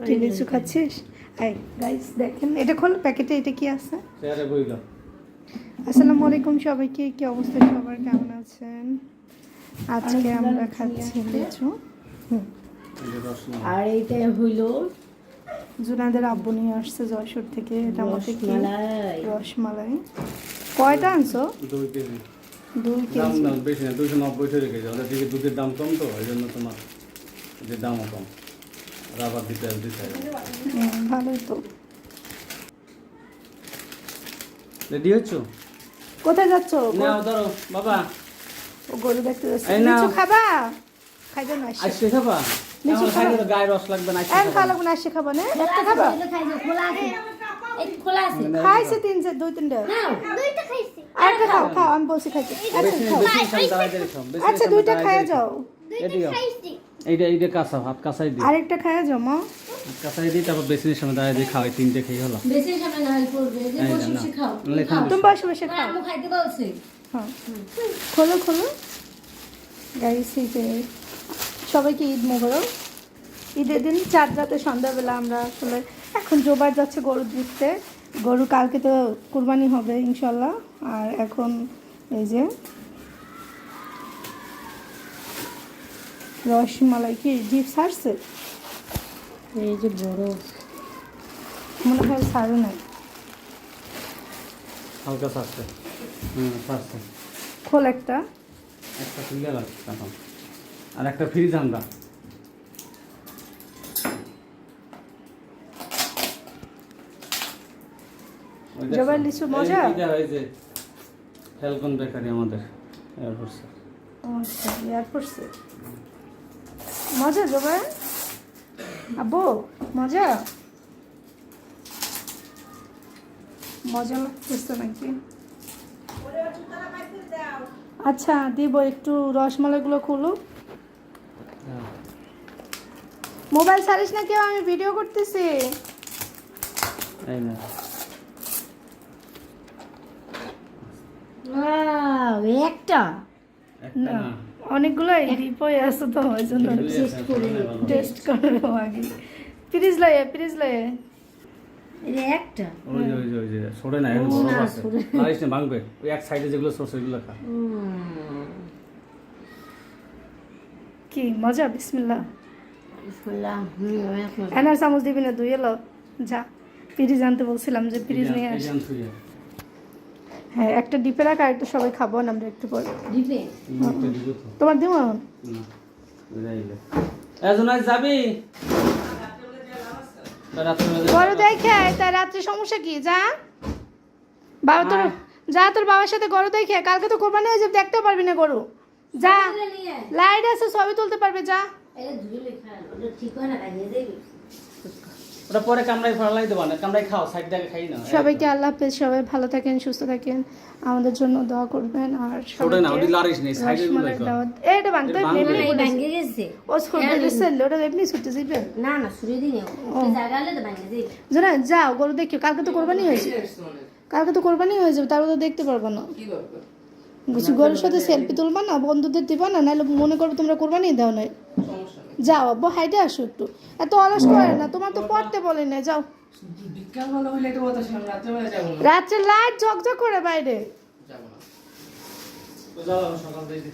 কি লিচু খাচ্ছিস? এই গাইস দেখেন, এটা খোল, প্যাকেটে এটা কি আছে? শেয়ারে বইল। আসসালামু আলাইকুম সবাইকে, কি অবস্থা, সবার কেমন আছেন? আজকে আমরা খাচ্ছি লিচু। আর এইটা হইল জুনাদের আব্বু নিয়ে আসছে যশোর থেকে, এটা আমাকে কি রসমালাই। রসমালাই। কয়টা আনছো? 2 কেজি। 2 দাম কেজি। দাম বেশি না, 290 টাকা কেজি। ওদের দিকে দুধের দাম কম, তো এই জন্য তোমার যে দামও কম। রাবার দিতে হবে। ভালোই তো। রেডি হচ্ছ? কোথায় যাচ্ছ? নাও ধরো বাবা। ও গরু দেখতে যাচ্ছে। এই নাও। লিচু খাবা? খাইবে না? আইসে খাবা? লিচু এখন খাইলে তো গায়ে রস লাগবে না, আইসে এখন খাবা। খাওয়া লাগবে না, আসছে খাবা না? একটা খাবা? খোলা আছে। খাইছে 2-3টা। আরেকটা খাও, খাও, আমি বলছি খাইতে। বেশি বেশি সামনে দাঁড়াই দিয়ে খাও। বেশি আচ্ছা সামনে 2টা দাঁড়াই খাইয়া দিয়ে যাও। খাও। এদিকে এইটা কাঁচা ভাত, কাঁচাই দিই। আরেকটা খাইয়া যাও মা। কাঁচাই দিই, তারপর বেসিনের সামনে দাঁড়াই দিয়ে খাও। এই 3টে খেয়ে হলো। বেশি সামনে না হলে পড়বে, যে এই বসে না, বসে খাও। নাহলে এখানে তুমি বসে বসে খাও। আম্মু খাইতে বলছে। হ্যাঁ, খোলো খোলো গাইস। এই যে সবাইকে ঈদ মোবারক। ঈদের দিন 4 রাতে সন্ধ্যাবেলা আমরা আসলে এখন জোবার যাচ্ছে গরু দিতে। গরু কালকে তো কুরবানি হবে ইনশাল্লাহ। আর এখন এই যে রসমালাই কি জিপ ছাড়ছে, এই যে বড় মনে হয় ছাড়ু নাই। হালকা সারছে। সারছে। খোল একটা। একটা খুলে লাগছে এখন। আর একটা ফ্রিজ আমরা। জবার লিচু মজা? এইটা এই যে ফ্যালকন বেকারি আমাদের এয়ারফোর্স। আচ্ছা, এয়ারপোর্টসে মজা জবার? আব্বু মজা? মজা লাগতেছে নাকি? আচ্ছা দিব, একটু রসমালাইগুলো খুলো। মোবাইল ছাড়িস না কেউ, আমি ভিডিও করতেছি। এই না। ওয়াও, একটা একটা না। অনেকগুলো রিপোয় আছে তো, ওই জন্য দুই আছে, সবাই ভালো। টেস্ট করবো আগে। ফ্রিজ লয়ে, ফ্রিজ লয়ে। এটা একটা। ওই যে সরে না, এখন বড় আছে। মারিস না, ভাঙবে। ওই এক সাইডে যেগুলো সরছে ওইগুলো খা। কি মজা? বিসমিল্লাহ। বিসমিল্লাহ। এনার চামচ দিবি না, দুই এলো যা। ফ্রিজ আনতে বলছিলাম যে ফ্রিজ নিয়ে আস। হ্যাঁ, একটা ডিপে রাখা, একটা সবাই খাবো না আমরা একটু পরে। দিবে। তোমার দিব? যাবি বড় দেখে তার রাত্রে সমস্যা কি? যা বাবা তোর, যা তোর বাবার সাথে গরু দেখে। কালকে তো কোরবানি হয়ে যাবে, দেখতেও পারবি না গরু। যা, লাইট আছে, ছবি তুলতে পারবে, যা। এটা ধুয়ে লেখা, ওটা ঠিক হয় না, কাটিয়ে দেবি। ওটা পরে কামড়াই ফেলাই দেবো না, কামড়াই খাও, সাইড থেকে খাই না। সবাইকে আল্লাহ হাফেজ, সবাই ভালো থাকেন, সুস্থ থাকেন, আমাদের জন্য দোয়া করবেন। আর ওটা না, ওটা লারিস নেই, সাইডে গুলো রসমালাইয়ের কর। দাওয়াত। এইটা বানতে না, এই ভাঙে গেছে। ও ছুটে গেছে, ওটা এমনি ছুটে যাবে না না, শুরু দিনে জায়গা হলে তো ভাঙে দিবি। জানা। যাও গরু দেখিও, কালকে তো কোরবানি হয়েছে, কালকে তো কোরবানি হয়ে যাবে, তারও তো দেখতে পারবো না। কিছু গরুর সাথে সেলফি তুলবা না, বন্ধুদের দিবা না, নাহলে মনে করবে তোমরা কোরবানি দাও নাই। যাও আব্বু, হাইটে আসো একটু, এত অলস করে না। তোমার তো পড়তে বলে না, যাও। রাত্রে লাইট ঝকঝক করে বাইরে। তো যাও, সকাল থেকে